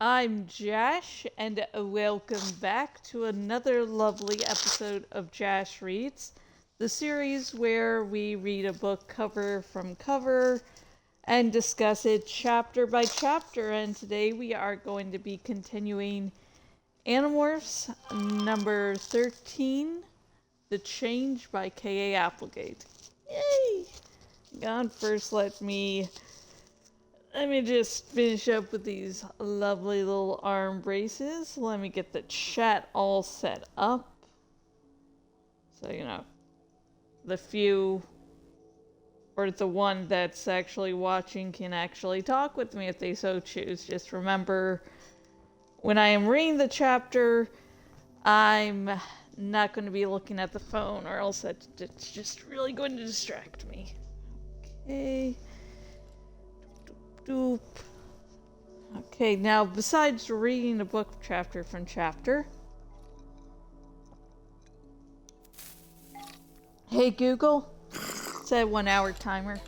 I'm Jash, and welcome back to another lovely episode of Jash Reads, the series where we read a book cover from cover and discuss it chapter by chapter. And today we are going to be continuing Animorphs number 13, The Change by K.A. Applegate. Yay! God, first let me just finish up with these lovely little arm braces. Let me get the chat all set up. So, the few, or the one that's actually watching can actually talk with me if they so choose. Just remember, when I am reading the chapter, I'm not going to be looking at the phone, or else it's just really going to distract me. Okay. Doop. Okay, now besides reading the book chapter from chapter, hey Google, set 1 hour timer.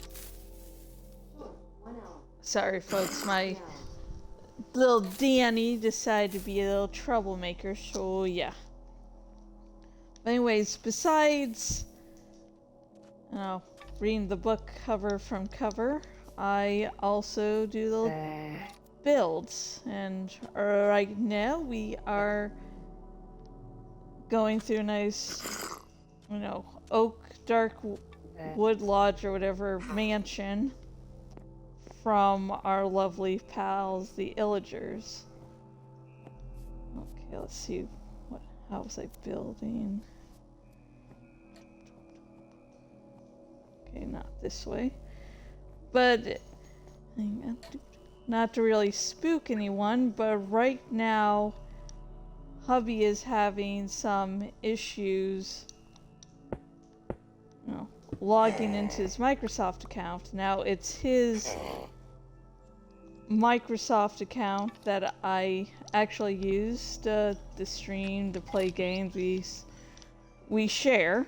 1 hour. Sorry folks, my little Danny decided to be a little troublemaker, so yeah. But anyways, besides reading the book cover from cover, I also do the builds, and right now we are going through a nice, oak dark wood lodge or whatever mansion from our lovely pals, the Illagers. Okay, let's see, how was I building? Okay, not this way. But, not to really spook anyone, but right now, hubby is having some issues, logging into his Microsoft account. Now, it's his Microsoft account that I actually use to stream, to play games. We share.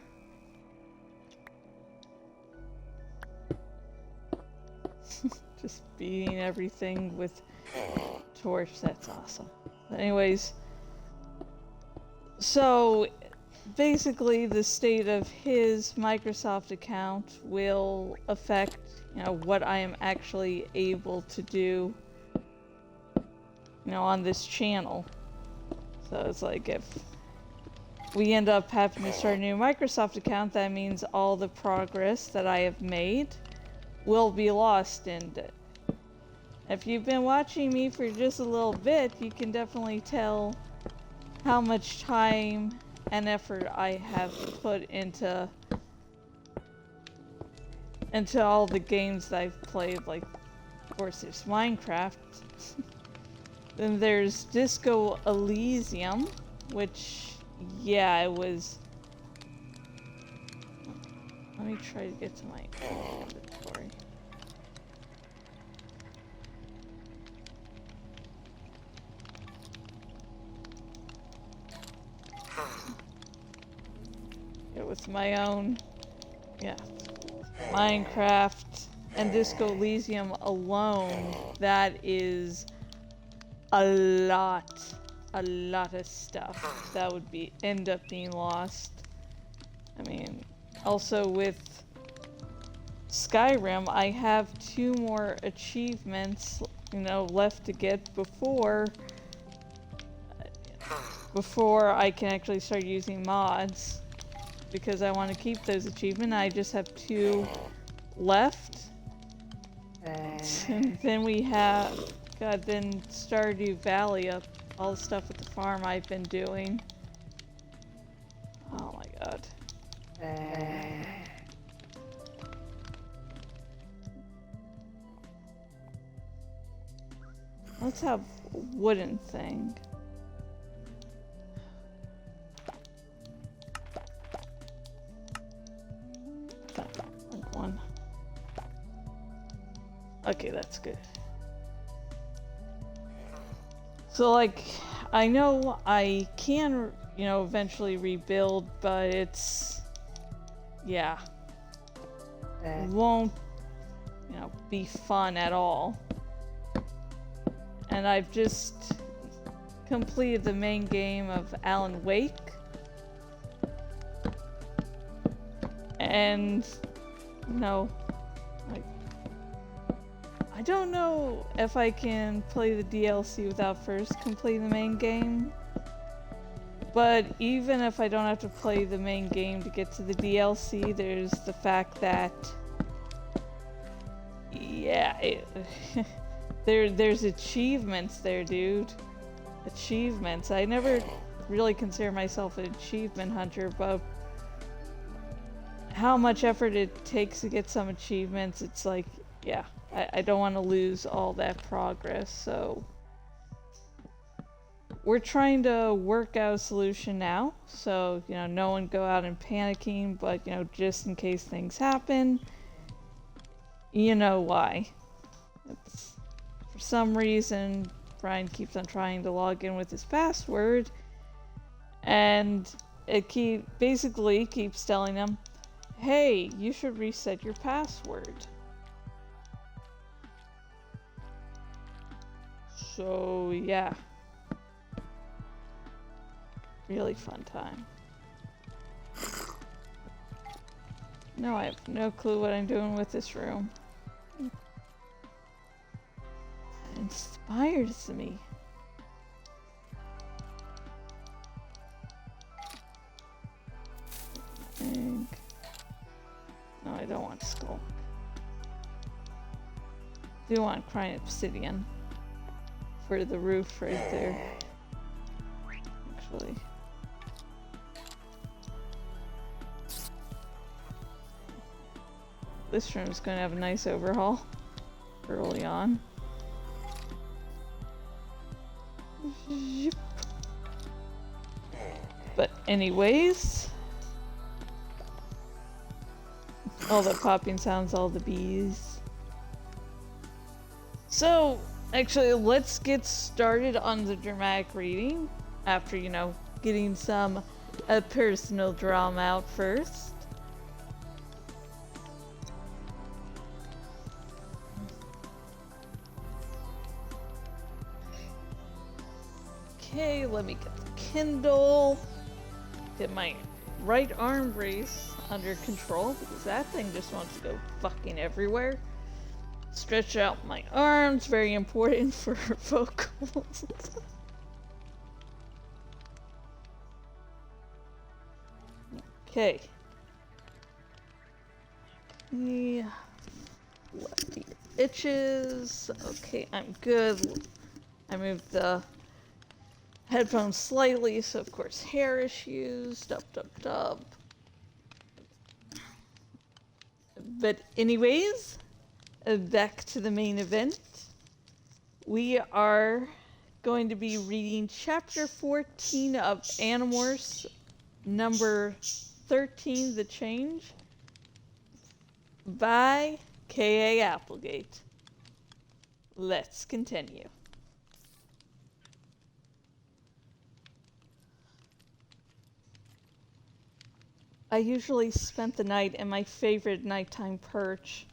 Just beating everything with torch, that's awesome. But anyways, so basically the state of his Microsoft account will affect, what I am actually able to do, on this channel. So it's like if we end up having to start a new Microsoft account, that means all the progress that I have made will be lost, and if you've been watching me for just a little bit, you can definitely tell how much time and effort I have put into all the games that I've played. Like, of course, there's Minecraft. Then there's Disco Elysium, which, yeah, it was... Let me try to get to my inventory. Yeah, with my own, Minecraft and Disco Elysium alone, that is a lot of stuff that would end up being lost. I mean, also with Skyrim, I have 2 more achievements, left to get before I can actually start using mods, because I want to keep those achievements. I just have 2 left. And then we have, then Stardew Valley up, all the stuff with the farm I've been doing. Oh my god. Let's have a wooden thing. Like 1. Okay, that's good. So, like, I know I can, eventually rebuild, but it's... yeah. It won't, be fun at all. and I've just completed the main game of Alan Wake. And no, like, I don't know if I can play the DLC without first completing the main game. But even if I don't have to play the main game to get to the DLC, there's the fact that, yeah, there's achievements there, dude. Achievements. I never really consider myself an achievement hunter, but how much effort it takes to get some achievements, it's like, yeah, I don't want to lose all that progress, so we're trying to work out a solution now, so, you know, no one go out and panicking, but, you know, just in case things happen, you know why. It's, for some reason, Brian keeps on trying to log in with his password, and it basically keeps telling him, hey, you should reset your password. So, yeah. Really fun time. No, I have no clue what I'm doing with this room. It inspires me. Egg. No, I don't want skull. I do want crying obsidian for the roof right there. Actually. This room is going to have a nice overhaul early on. But anyways, all the popping sounds, all the bees. So, actually, let's get started on the dramatic reading after, you know, getting some personal drama out first. Okay, let me get the Kindle, get my right arm brace under control because that thing just wants to go fucking everywhere. Stretch out my arms, very important for vocals. Okay. Yeah. Lefty itches. Okay, I'm good. I moved the headphones slightly, so of course hair issues. Dub. But anyways, back to the main event. We are going to be reading chapter 14 of Animorphs, number 13, The Change, by K.A. Applegate. Let's continue. I usually spent the night in my favorite nighttime perch.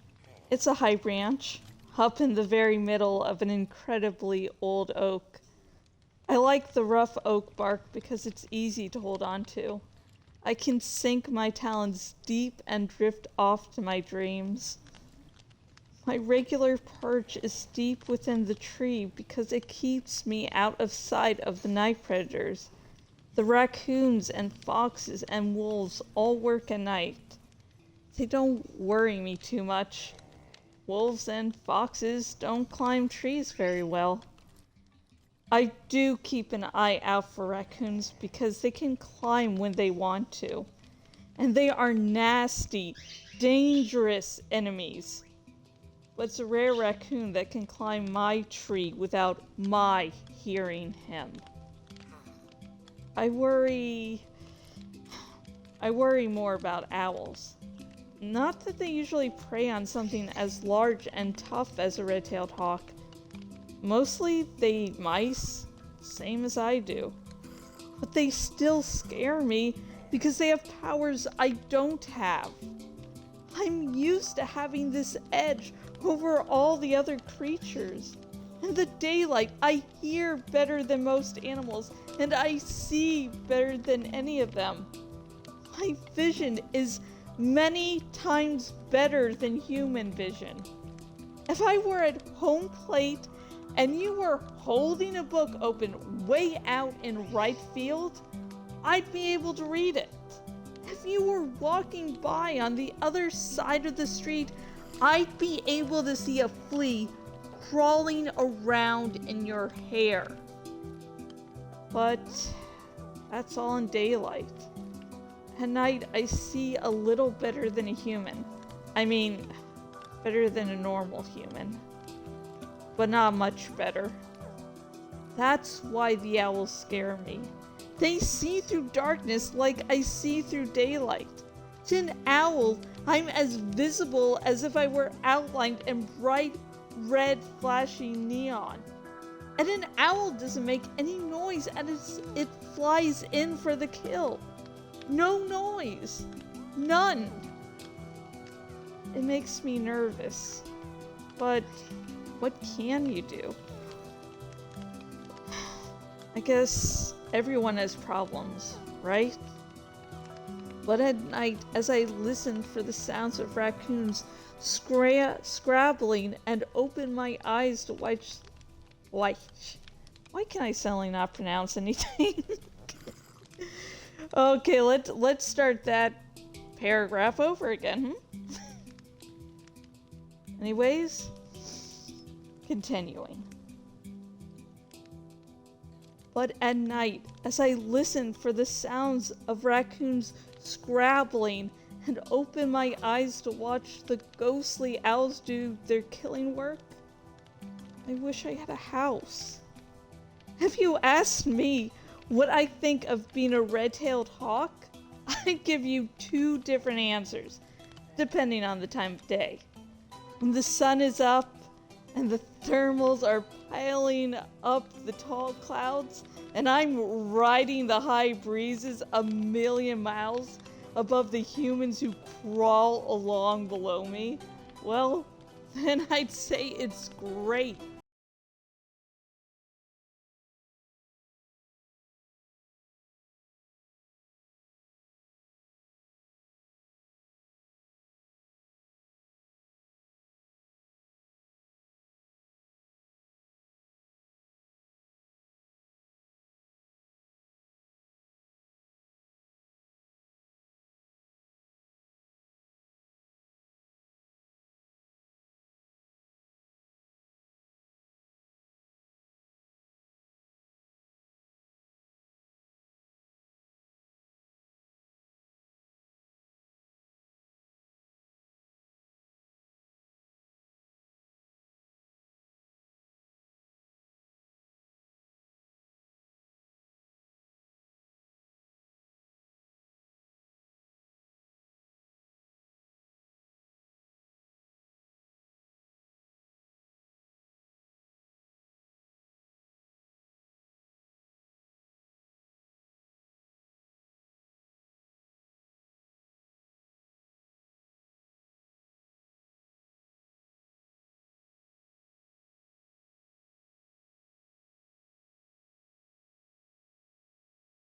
It's a high branch, up in the very middle of an incredibly old oak. I like the rough oak bark because it's easy to hold on to. I can sink my talons deep and drift off to my dreams. My regular perch is deep within the tree because it keeps me out of sight of the night predators. The raccoons and foxes and wolves all work at night. They don't worry me too much. Wolves and foxes don't climb trees very well. I do keep an eye out for raccoons because they can climb when they want to. And they are nasty, dangerous enemies. But it's a rare raccoon that can climb my tree without my hearing him. I worry more about owls. Not that they usually prey on something as large and tough as a red-tailed hawk. Mostly they eat mice, same as I do. But they still scare me because they have powers I don't have. I'm used to having this edge over all the other creatures. In the daylight, I hear better than most animals, and I see better than any of them. My vision is many times better than human vision. If I were at home plate and you were holding a book open way out in right field, I'd be able to read it. If you were walking by on the other side of the street, I'd be able to see a flea crawling around in your hair. But that's all in daylight. At night, I see a little better than a human. I mean, better than a normal human. But not much better. That's why the owls scare me. They see through darkness like I see through daylight. To an owl, I'm as visible as if I were outlined in bright red flashing neon. And an owl doesn't make any noise as it flies in for the kill. No noise. None. It makes me nervous. But what can you do? I guess everyone has problems, right? But at night, as I listen for the sounds of raccoons scrabbling and open my eyes to watch. Why can I suddenly not pronounce anything? Okay, let's start that paragraph over again. Anyways, continuing. But at night, as I listen for the sounds of raccoons scrabbling and open my eyes to watch the ghostly owls do their killing work, I wish I had a house. If you asked me what I think of being a red-tailed hawk, I'd give you two different answers, depending on the time of day. When the sun is up and the thermals are piling up the tall clouds, and I'm riding the high breezes a million miles above the humans who crawl along below me, well, then I'd say it's great.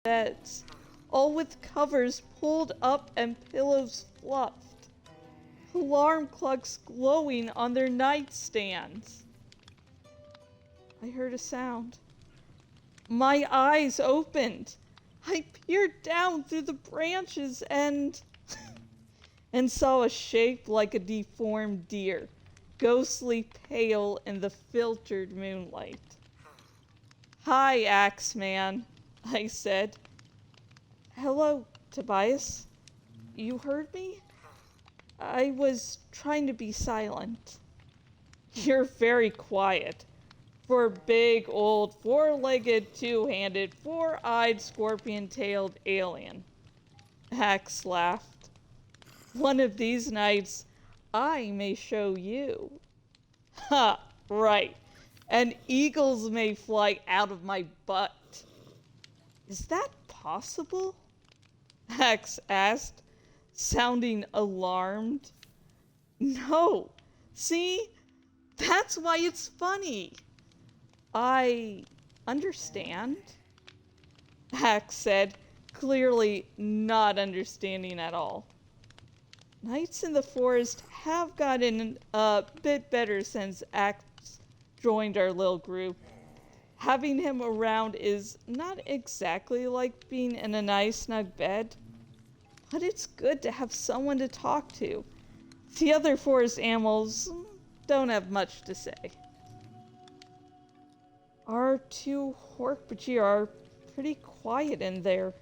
Beds, all with covers pulled up and pillows fluffed. Alarm clocks glowing on their nightstands. I heard a sound. My eyes opened. I peered down through the branches and saw a shape like a deformed deer, ghostly pale in the filtered moonlight. "Hi, Axeman," I said. "Hello, Tobias. You heard me? I was trying to be silent." "You're very quiet. For a big, old, four-legged, two-handed, four-eyed, scorpion-tailed alien." Ax laughed. "One of these nights, I may show you." "Ha, right. And eagles may fly out of my butt." "Is that possible?" Ax asked, sounding alarmed. "No. See? That's why it's funny. I understand, Ax said, clearly not understanding at all. Nights in the forest have gotten a bit better since Ax joined our little group. Having him around is not exactly like being in a nice snug bed, but it's good to have someone to talk to. The other forest animals don't have much to say. Our two Hork-Bajir are pretty quiet in there,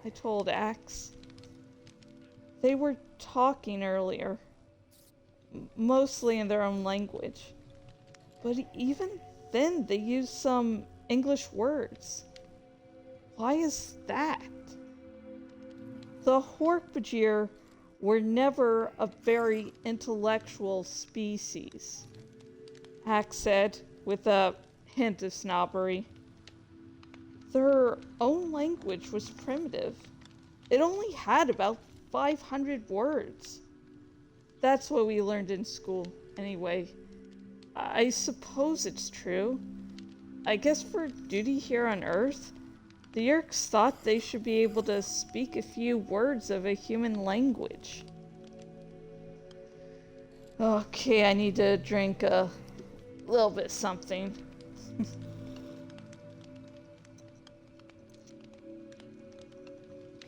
I told Ax. They were talking earlier, mostly in their own language. But even then, they used some English words. Why is that? The Hork-Bajir were never a very intellectual species, Ax said with a hint of snobbery. Their own language was primitive. It only had about 500 words. That's what we learned in school, anyway. I suppose it's true. I guess for duty here on Earth, the Yeerks thought they should be able to speak a few words of a human language. Okay, I need to drink a little bit something.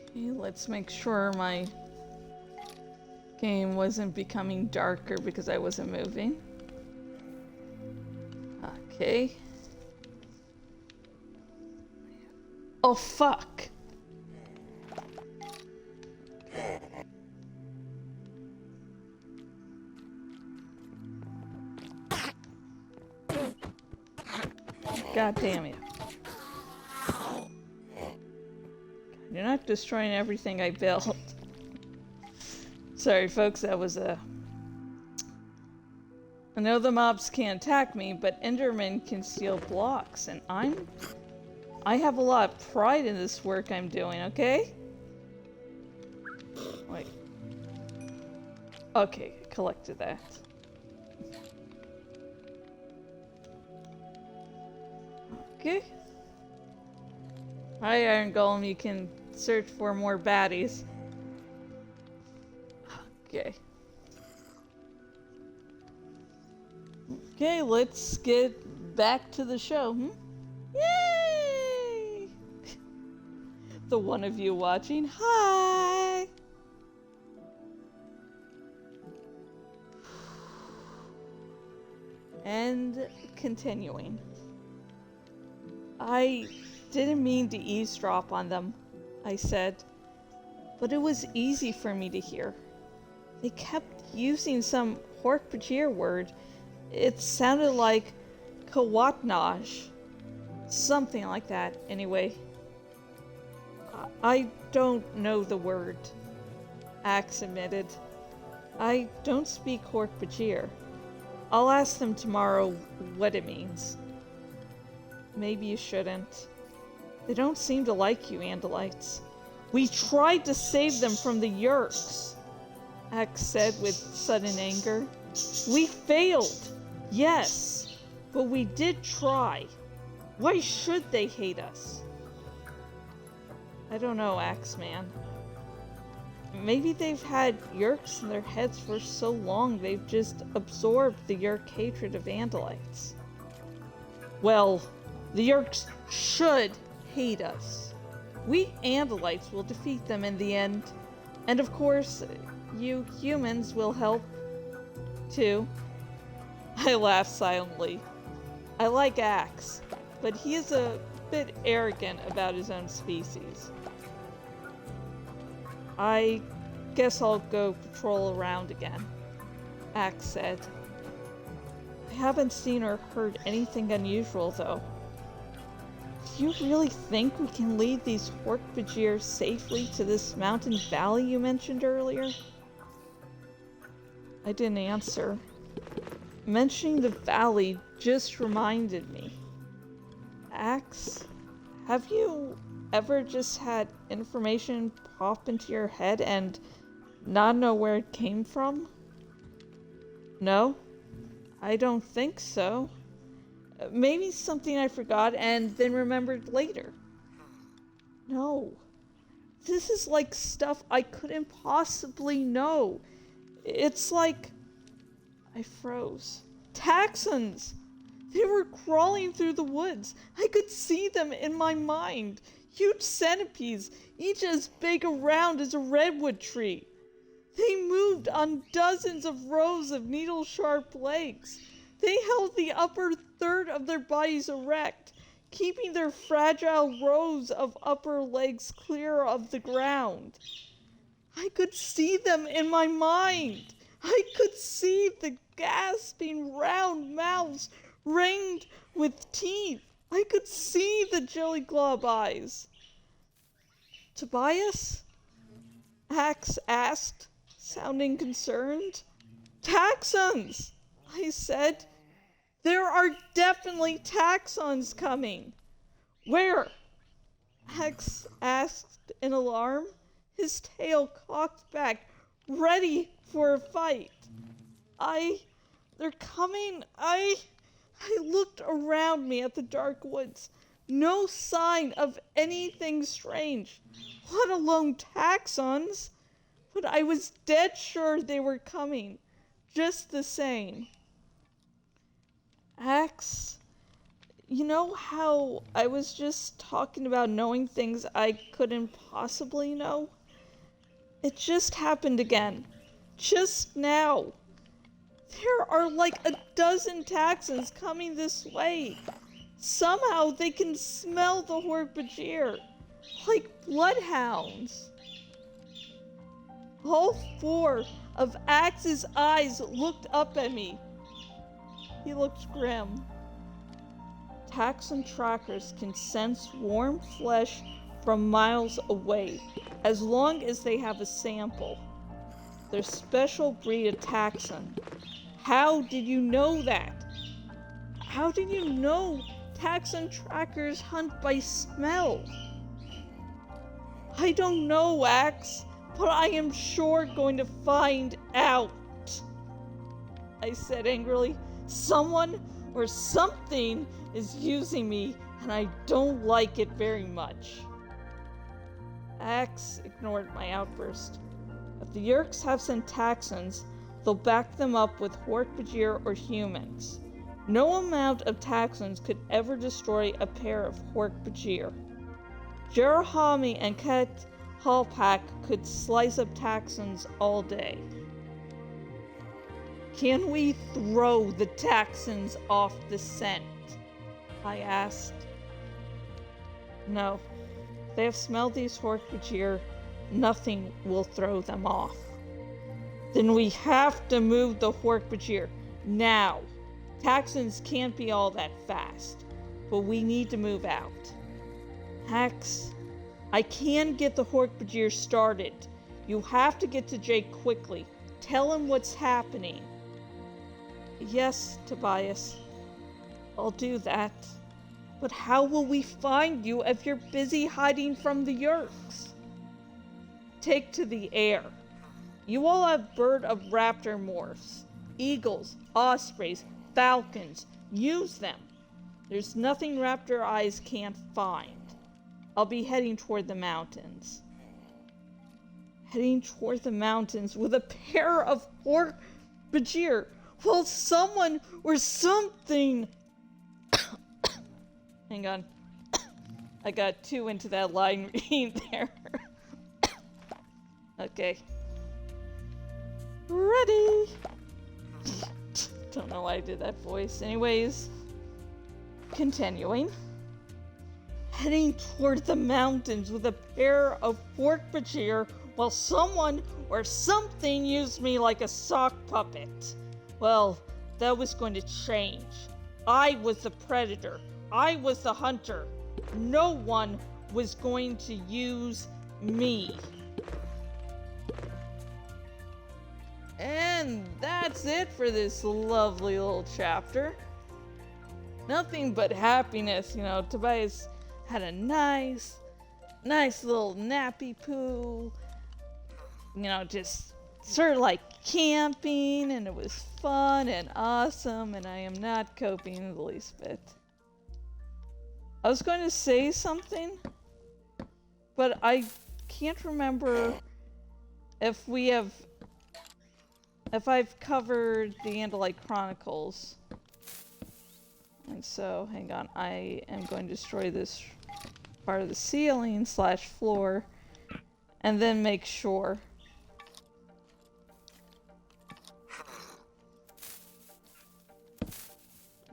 Okay, let's make sure my game wasn't becoming darker because I wasn't moving. Okay. Oh, fuck. God damn it. You're not destroying everything I built. Sorry, folks, that was a... I know the mobs can't attack me, but Endermen can steal blocks, and I have a lot of pride in this work I'm doing, okay? Wait. Okay, collected that. Okay. Hi, Iron Golem, you can search for more baddies. Okay. Okay, let's get back to the show. Yay! The one of you watching, hi! And continuing. I didn't mean to eavesdrop on them, I said, but it was easy for me to hear. They kept using some Hork-Bajir word. It sounded like Kawatnaj. Something like that, anyway. I don't know the word, Ax admitted. I don't speak Hork-Bajir. I'll ask them tomorrow what it means. Maybe you shouldn't. They don't seem to like you, Andalites. We tried to save them from the Yeerks, Ax said with sudden anger. We failed, yes, but we did try. Why should they hate us? I don't know, Axeman. Maybe they've had Yeerks in their heads for so long they've just absorbed the Yeerk hatred of Andalites. Well, the Yeerks should hate us. We Andalites will defeat them in the end. And of course, you humans will help, too. I laughed silently. I like Ax, but he is a bit arrogant about his own species. I guess I'll go patrol around again, Ax said. I haven't seen or heard anything unusual, though. Do you really think we can lead these Hork-Bajir safely to this mountain valley you mentioned earlier? I didn't answer. Mentioning the valley just reminded me. Ax, have you ever just had information pop into your head and not know where it came from? No? I don't think so. Maybe something I forgot and then remembered later. No. This is like stuff I couldn't possibly know. It's like... I froze. Taxons! They were crawling through the woods. I could see them in my mind. Huge centipedes, each as big around as a redwood tree. They moved on dozens of rows of needle-sharp legs. They held the upper third of their bodies erect, keeping their fragile rows of upper legs clear of the ground. I could see them in my mind. I could see the gasping round mouths ringed with teeth. I could see the jelly glob eyes. Tobias? Ax asked, sounding concerned. Taxons, I said. There are definitely taxons coming. Where? Ax asked in alarm, his tail cocked back, ready for a fight. They're coming. I looked around me at the dark woods. No sign of anything strange, let alone taxons. But I was dead sure they were coming, just the same. Ax, you know how I was just talking about knowing things I couldn't possibly know? It just happened again. Just now. There are like a dozen taxons coming this way. Somehow they can smell the Hork-Bajir, like bloodhounds. All four of Ax's eyes looked up at me. He looked grim. Taxon trackers can sense warm flesh from miles away, as long as they have a sample. They're special breed of taxon. How did you know that? How did you know taxon trackers hunt by smell? I don't know, Ax, but I am sure going to find out. I said angrily. Someone or something is using me, and I don't like it very much. Ax ignored my outburst. If the Yeerks have sent taxons, they'll back them up with Hork-Bajir or humans. No amount of taxons could ever destroy a pair of Hork-Bajir. Jerahami and Ket Halpak could slice up taxons all day. Can we throw the taxons off the scent? I asked. No. They have smelled these Hork-Bajir. Nothing will throw them off. Then we have to move the Hork-Bajir now. Taxons can't be all that fast, but we need to move out. Ax, I can get the Hork-Bajir started. You have to get to Jake quickly. Tell him what's happening. Yes, Tobias. I'll do that. But how will we find you if you're busy hiding from the Yeerks? Take to the air. You all have bird of raptor morphs. Eagles, ospreys, falcons. Use them. There's nothing raptor eyes can't find. I'll be heading toward the mountains. Heading toward the mountains with a pair of Hork-Bajir. Well, someone or something... Hang on. I got too into that line reading there. Okay. Ready! Don't know why I did that voice. Anyways, continuing. Heading toward the mountains with a pair of Hork-Bajir while someone or something used me like a sock puppet. Well, that was going to change. I was the predator. I was the hunter. No one was going to use me. And that's it for this lovely little chapter. Nothing but happiness, you know. Tobias had a nice little nappy poo. You know, just sort of like camping, and it was fun and awesome, and I am not coping the least bit. I was going to say something, but I can't remember if I've covered the Andalite Chronicles. And so, hang on, I am going to destroy this part of the ceiling / floor, and then make sure.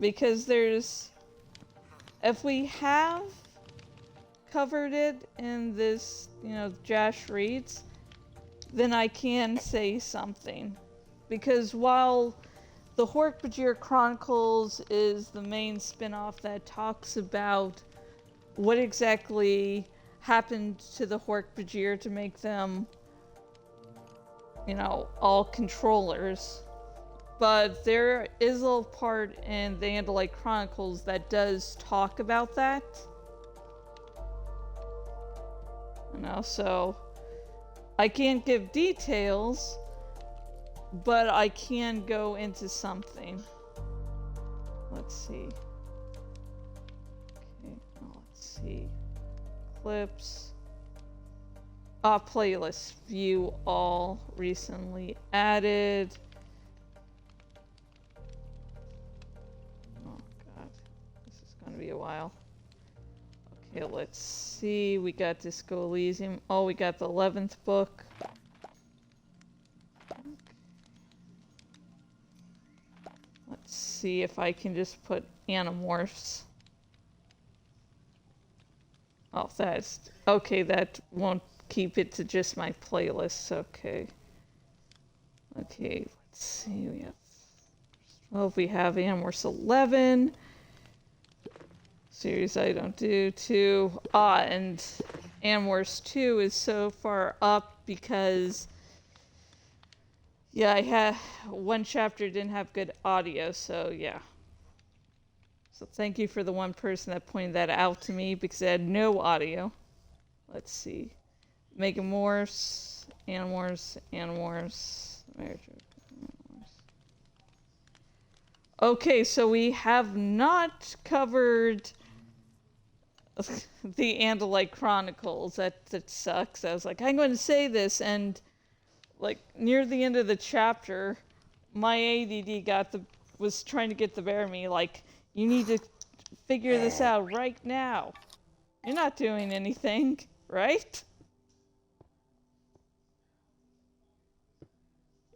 Because if we have covered it in this, Jash reads, then I can say something. Because while the Hork-Bajir Chronicles is the main spin-off that talks about what exactly happened to the Hork-Bajir to make them, all controllers. But there is a part in the Andalite Chronicles that does talk about that. So I can't give details, but I can go into something. Let's see. Okay, let's see. Clips. Playlist. View all. Recently added. Oh god. This is going to be a while. Okay, let's see. We got Disco Elysium. Oh, we got the 11th book. Let's see if I can just put Animorphs. Oh, that's... Okay, that won't keep it to just my playlists. Okay. Okay, let's see. We have 12. We have Animorphs 11. Series I don't do. 2. And Animorphs 2 is so far up because... Yeah, I had one chapter didn't have good audio, so yeah. So thank you for the one person that pointed that out to me because it had no audio. Let's see. Megamorphs, Animorphs, Animorphs. Okay, so we have not covered the Andalite Chronicles. That sucks. I was like, I'm going to say this, and like near the end of the chapter, my ADD was trying to get the better of me. Like, you need to figure this out right now. You're not doing anything, right?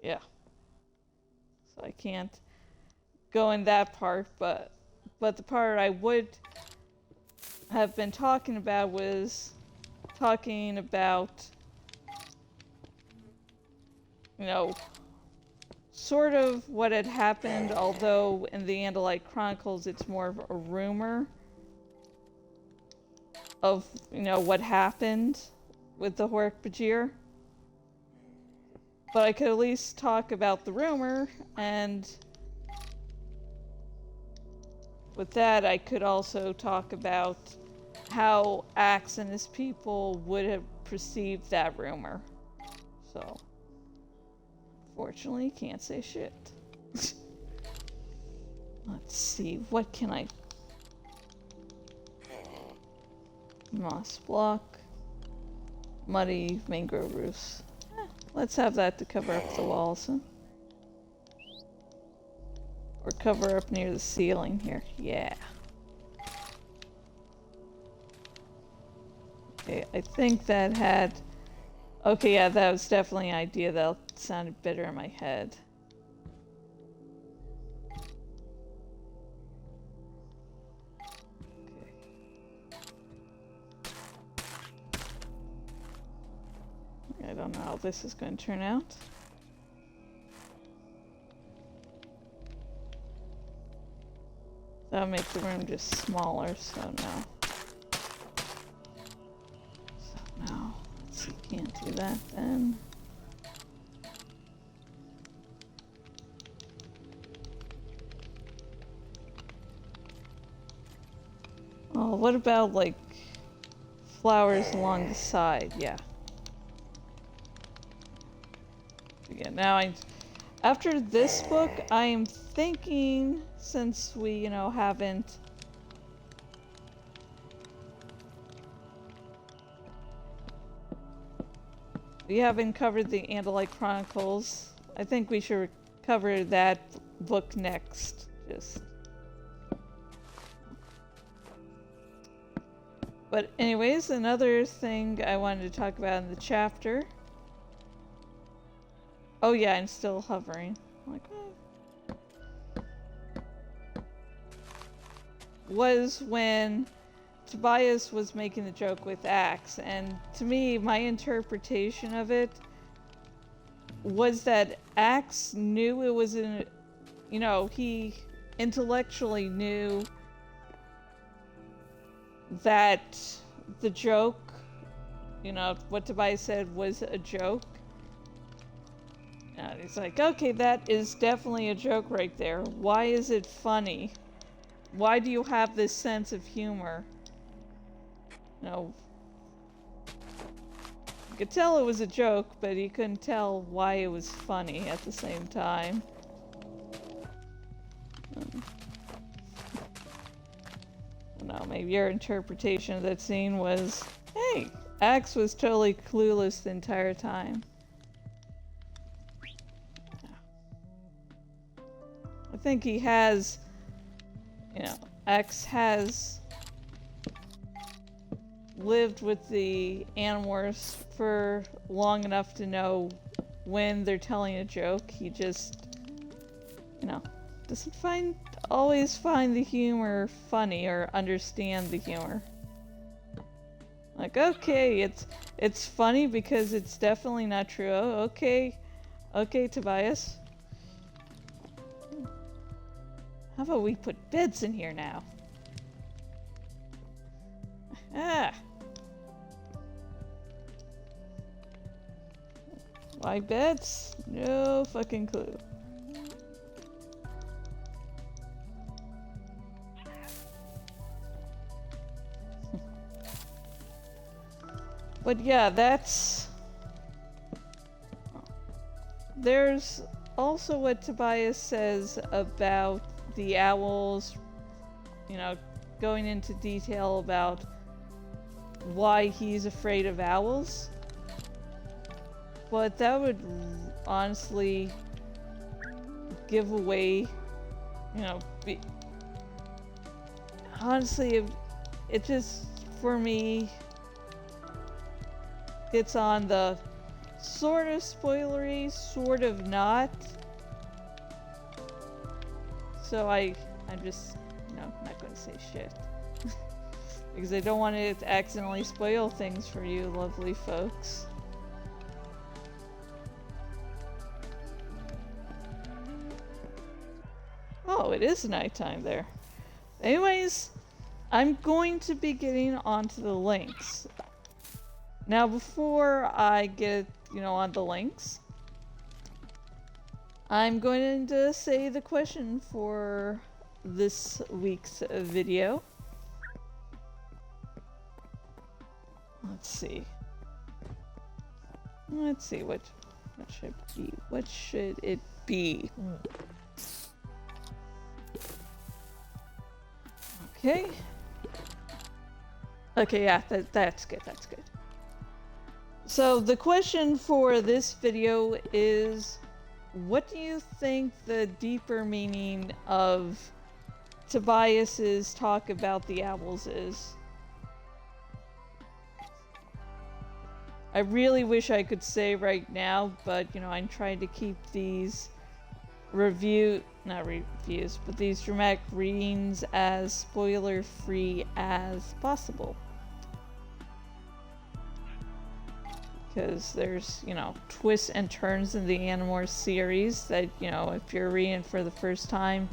Yeah. So I can't go in that part, but the part I would have been talking about was talking about, sort of what had happened, although in the Andalite Chronicles it's more of a rumor of, what happened with the Hork-Bajir. But I could at least talk about the rumor, and with that I could also talk about how Ax and his people would have perceived that rumor. So... Fortunately, can't say shit. Let's see, what can I... Moss block. Muddy mangrove roofs. Let's have that to cover up the walls, huh? Or cover up near the ceiling here. Yeah. Okay, I think that had... Okay, yeah, that was definitely an idea that sounded better in my head. Okay. I don't know how this is going to turn out. That'll make the room just smaller, so no. Can't do that then. Oh, what about like flowers along the side? Yeah. Again, after this book, I am thinking, since we, haven't... We haven't covered the Andalite Chronicles. I think we should cover that book next. But anyways, another thing I wanted to talk about in the chapter. Oh yeah, I'm still hovering. I'm like, was when Tobias was making the joke with Ax, and to me, my interpretation of it was that Ax knew it was he intellectually knew that the joke, what Tobias said was a joke. And he's like, okay, that is definitely a joke right there. Why is it funny? Why do you have this sense of humor? You could tell it was a joke, but he couldn't tell why it was funny at the same time. I don't know, maybe your interpretation of that scene was, hey, Ax was totally clueless the entire time. I think he has, Ax has lived with the Animorphs for long enough to know when they're telling a joke. He just, doesn't always find the humor funny or understand the humor. Like, okay, it's funny because it's definitely not true. Oh, okay, Tobias. How about we put beds in here now? Ah. Why beds? No fucking clue. But yeah, there's also what Tobias says about the owls, going into detail about why he's afraid of owls. But that would honestly give away, honestly, it just, for me, it's on the sort of spoilery, sort of not. So I'm just, not going to say shit. Because I don't want it to accidentally spoil things for you lovely folks. Oh, it is nighttime there. Anyways, I'm going to be getting onto the links. Now, before I get, on the links, I'm going to say the question for this week's video. Let's see, what should it be? Okay, yeah, that's good. So the question for this video is, what do you think the deeper meaning of Tobias's talk about the owls is? I really wish I could say right now, but I'm trying to keep these not reviews, but these dramatic readings as spoiler free as possible. Because there's, twists and turns in the Animorphs series that, if you're reading for the first time,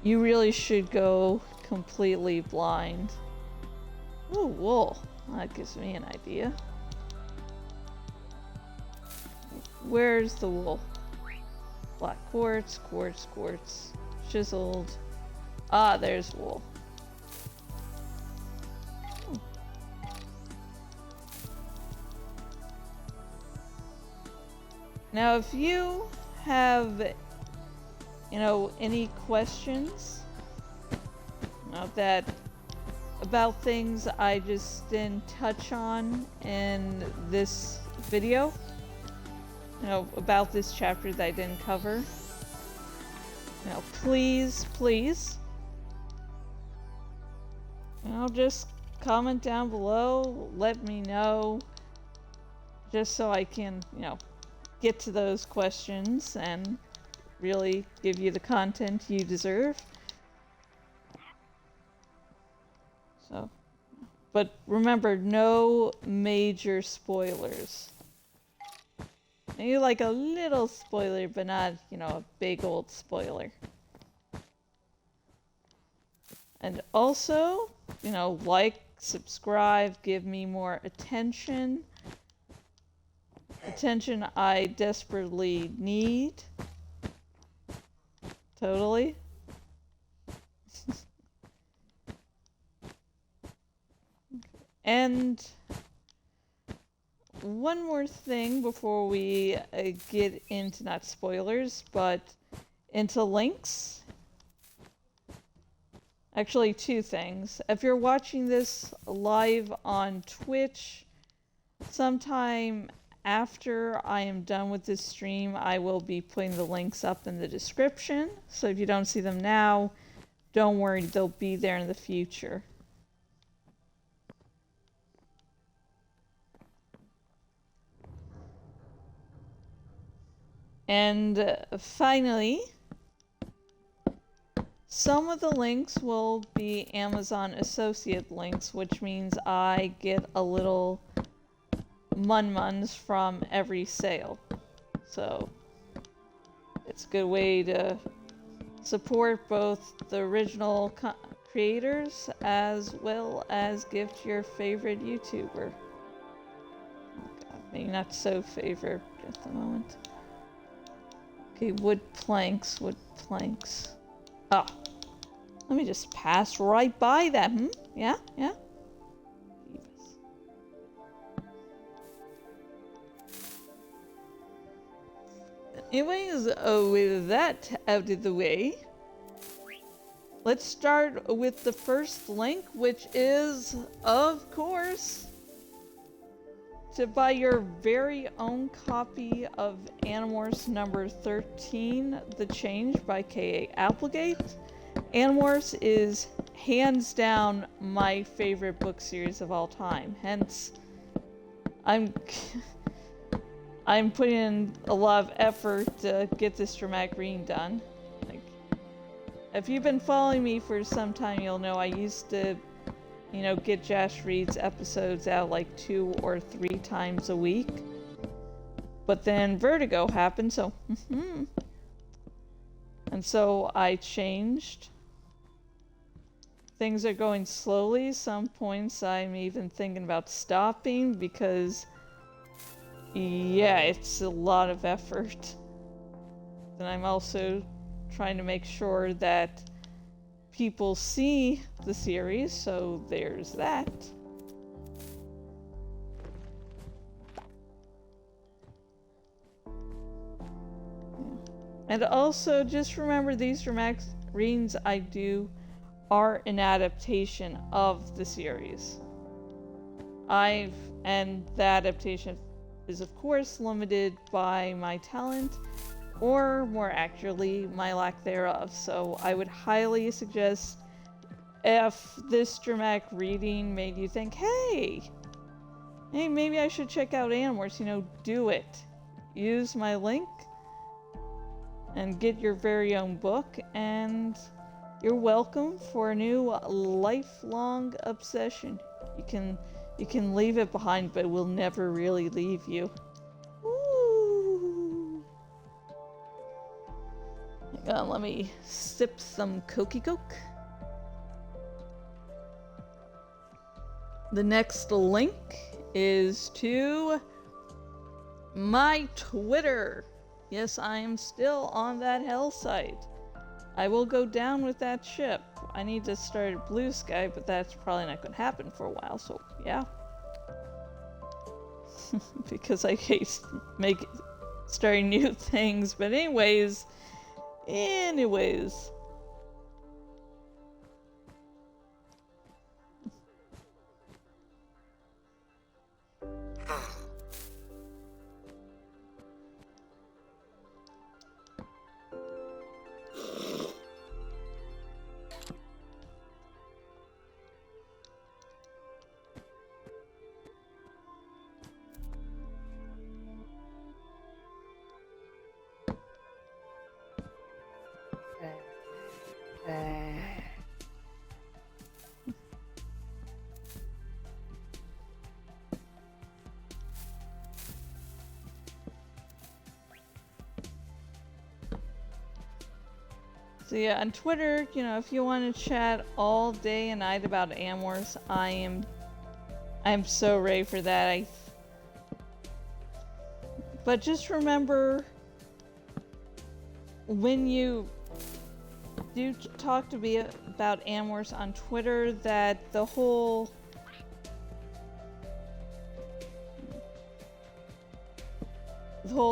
you really should go completely blind. Ooh, wool. That gives me an idea. Where's the wool? Black quartz, chiseled. Ah, there's wool. Now, if you have, any questions that about things I just didn't touch on in this video, about this chapter that I didn't cover, please, just comment down below, let me know, just so I can, get to those questions and really give you the content you deserve. So, but remember, no major spoilers. Maybe like a little spoiler, but not, a big old spoiler. And also, like, subscribe, give me more attention. Attention I desperately need. Totally. And one more thing before we get into, not spoilers, but into links. Actually, two things. If you're watching this live on Twitch, sometime after I am done with this stream, I will be putting the links up in the description. So if you don't see them now, don't worry, they'll be there in the future. And finally, some of the links will be Amazon associate links, which means I get a little mun-muns from every sale. So it's a good way to support both the original creators as well as give to your favorite YouTuber. Oh God, maybe not so favorite at the moment. Okay, wood planks. Oh, let me just pass right by them. Yeah? Anyways, with that out of the way, let's start with the first link, which is, of course, to buy your very own copy of Animorphs number 13, The Change by K.A. Applegate. Animorphs is hands down my favorite book series of all time. Hence, I'm putting in a lot of effort to get this dramatic reading done. Like, if you've been following me for some time, you'll know I used to get Jash Reads episodes out like 2 or 3 times a week. But then Vertigo happened, so and so I changed. Things are going slowly. Some points I'm even thinking about stopping because, yeah, it's a lot of effort. And I'm also trying to make sure that people see the series, so there's that. And also, just remember these dramatic readings I do are an adaptation of the series. And the adaptation is of course limited by my talent, or more accurately, my lack thereof. So I would highly suggest, if this dramatic reading made you think, hey, maybe I should check out Animorphs, do it. Use my link and get your very own book, and you're welcome for a new lifelong obsession. You can leave it behind, but it will never really leave you. Ooh. Hang on, let me sip some Cokie Coke. The next link is to my Twitter. Yes, I am still on that hell site. I will go down with that ship. I need to start at Blue Sky, but that's probably not going to happen for a while, so yeah. Because I hate starting new things. But anyways. So yeah, on Twitter, if you want to chat all day and night about Animorphs, I'm so ready for that. But just remember, when you do talk to me about Animorphs on Twitter, that the whole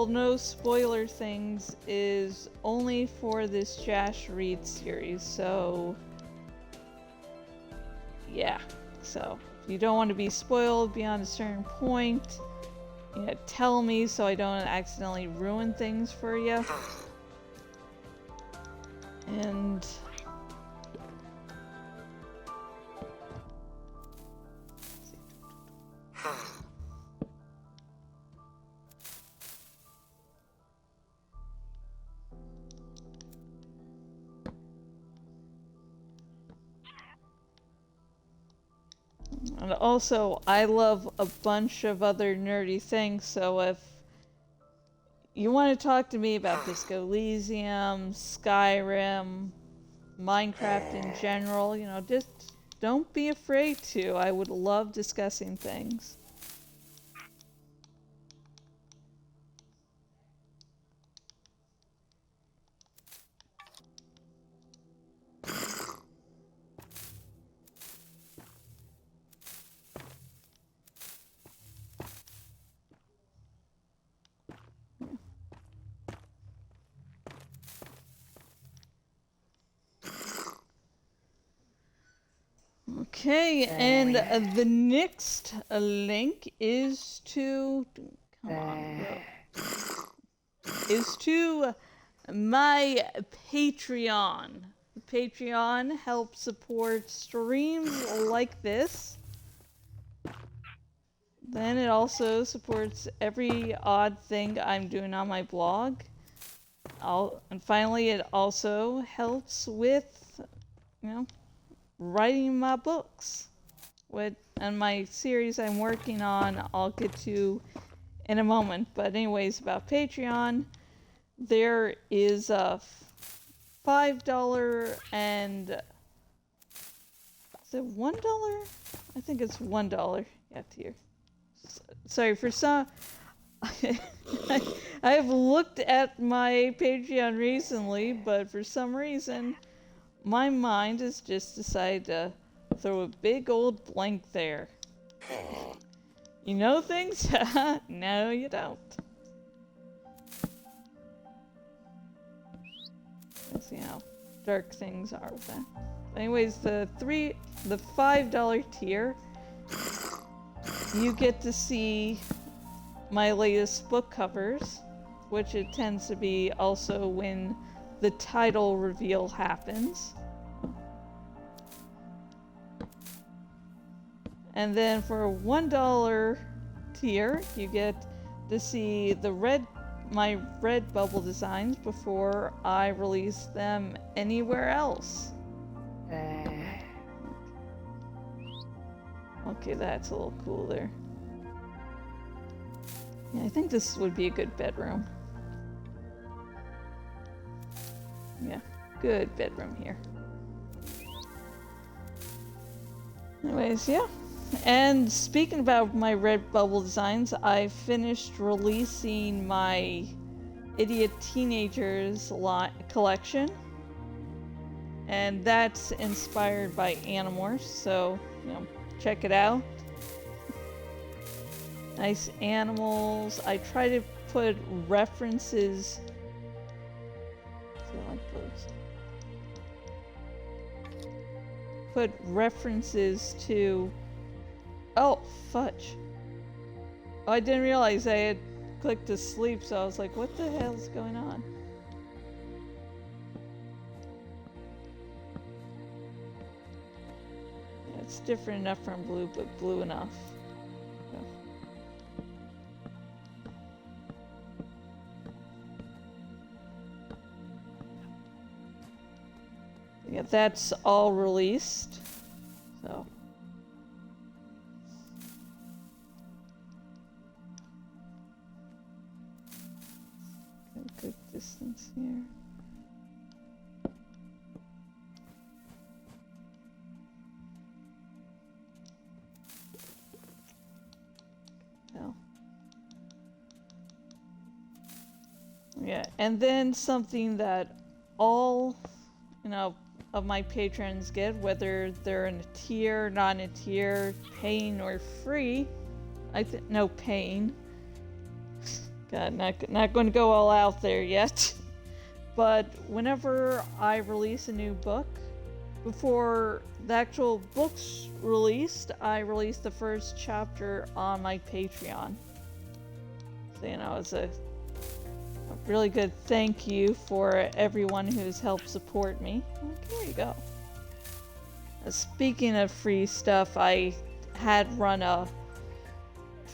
no spoiler things is only for this Jash Read series, so yeah. So if you don't want to be spoiled beyond a certain point, tell me so I don't accidentally ruin things for you. And also, I love a bunch of other nerdy things, so if you want to talk to me about Disco Elysium, Skyrim, Minecraft in general, just don't be afraid to. I would love discussing things. Okay, and the next link is to my Patreon. Patreon helps support streams like this. Then it also supports every odd thing I'm doing on my blog. And finally, it also helps with, writing my books. And my series I'm working on, I'll get to in a moment. But anyways, about Patreon, there is a $5 and... Is it $1? I think it's $1. Yeah, tier. Sorry, for some... I've looked at my Patreon recently, but for some reason, my mind has just decided to throw a big old blank there. You know things? No, you don't. Let's see how dark things are with that. Anyways, the $5 tier, you get to see my latest book covers, which it tends to be also when the title reveal happens. And then for a $1 tier, you get to see my red bubble designs before I release them anywhere else. Okay, that's a little cool there. Yeah, I think this would be a good bedroom. Yeah, good bedroom here. Anyways, yeah. And speaking about my red bubble designs, I finished releasing my Idiot Teenagers collection. And that's inspired by Animorphs, so, check it out. Nice animals. I try to put references. So like those. Put references to. Oh, fudge. Oh, I didn't realize I had clicked to sleep, so I was like, what the hell's going on? Yeah, it's different enough from blue, but blue enough. So. Yeah, that's all released. So. Good distance here. No. Yeah, and then something that all, of my patrons get, whether they're in a tier, not in a tier, paying or free. No, paying. God, not going to go all out there yet. But whenever I release a new book, before the actual book's released, I release the first chapter on my Patreon. So, it's a really good thank you for everyone who's helped support me. Well, there you go. Speaking of free stuff, I had run a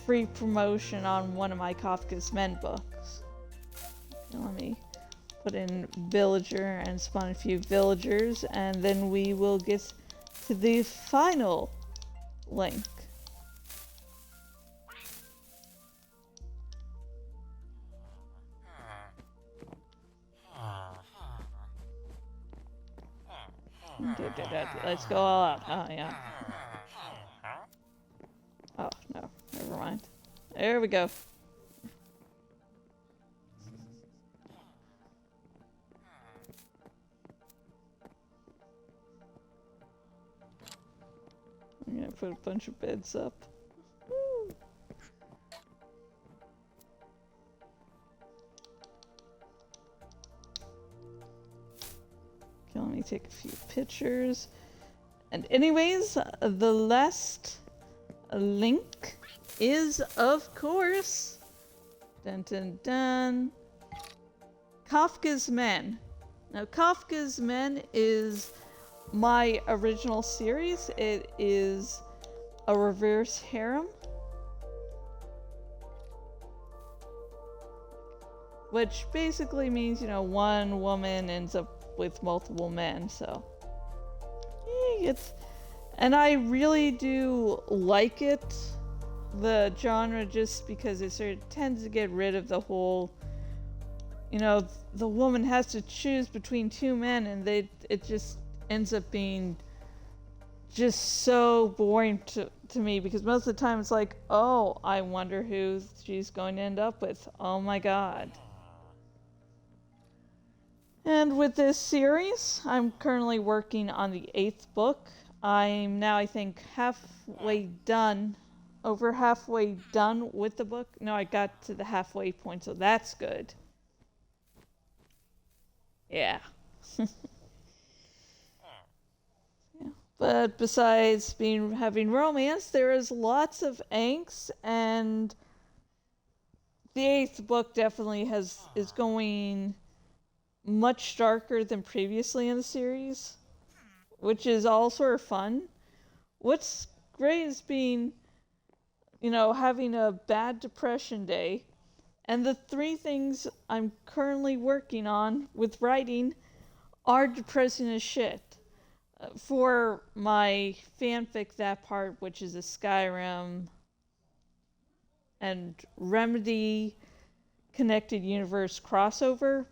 free promotion on one of my Kafka's Men books. Okay, let me put in villager and spawn a few villagers, and then we will get to the final link. Let's go all out. Oh, yeah. Oh, no. Never mind. There we go. I'm gonna put a bunch of beds up. Woo. Okay, let me take a few pictures. And anyways, the last link is, of course, dun dun dun, Kafka's Men. Now, Kafka's Men is my original series. It is a reverse harem, which basically means, one woman ends up with multiple men, so and I really do like it, the genre, just because it sort of tends to get rid of the whole, the woman has to choose between two men, and it just ends up being just so boring to me, because most of the time it's like, oh, I wonder who she's going to end up with. Oh my god. And with this series, I'm currently working on the 8th book. I'm now, I think, over halfway done with the book. No, I got to the halfway point, so that's good. Yeah. Yeah. But besides having romance, there is lots of angst, and the 8th book definitely is going much darker than previously in the series, which is all sort of fun. What's great is having a bad depression day, and the 3 things I'm currently working on with writing are depressing as shit. For my fanfic, that part, which is a Skyrim and Remedy connected universe crossover,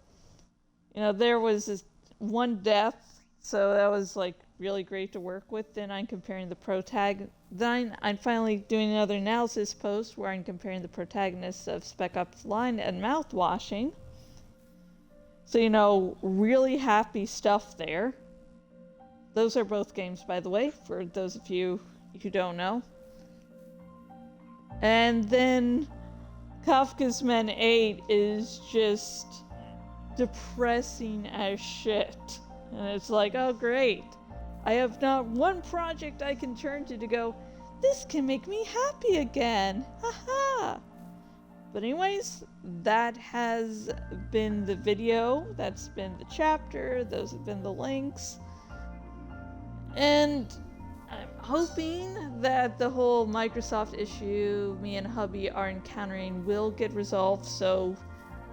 there was this one death, so that was like really great to work with. Then I'm comparing the Then I'm finally doing another analysis post where I'm comparing the protagonists of Spec Ops Line and Mouthwashing. So, really happy stuff there. Those are both games, by the way, for those of you who don't know. And then Kafka's Men 8 is just depressing as shit. And it's like, oh great. I have not one project I can turn to go, this can make me happy again. Haha. But anyways, that has been the video. That's been the chapter. Those have been the links. And I'm hoping that the whole Microsoft issue me and hubby are encountering will get resolved so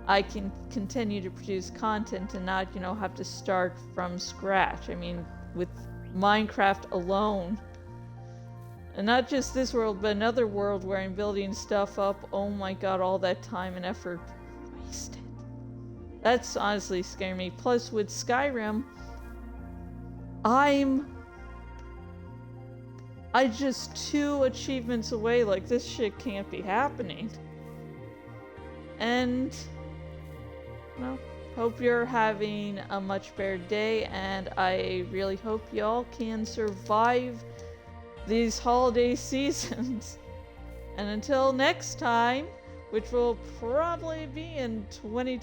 I can continue to produce content and not, have to start from scratch. I mean, with Minecraft alone, and not just this world, but another world where I'm building stuff up, oh my god, all that time and effort wasted. That's honestly scaring me. Plus, with Skyrim, I'm just 2 achievements away, like, this shit can't be happening. And, well, hope you're having a much better day, and I really hope y'all can survive these holiday seasons. And until next time, which will probably be in 2020.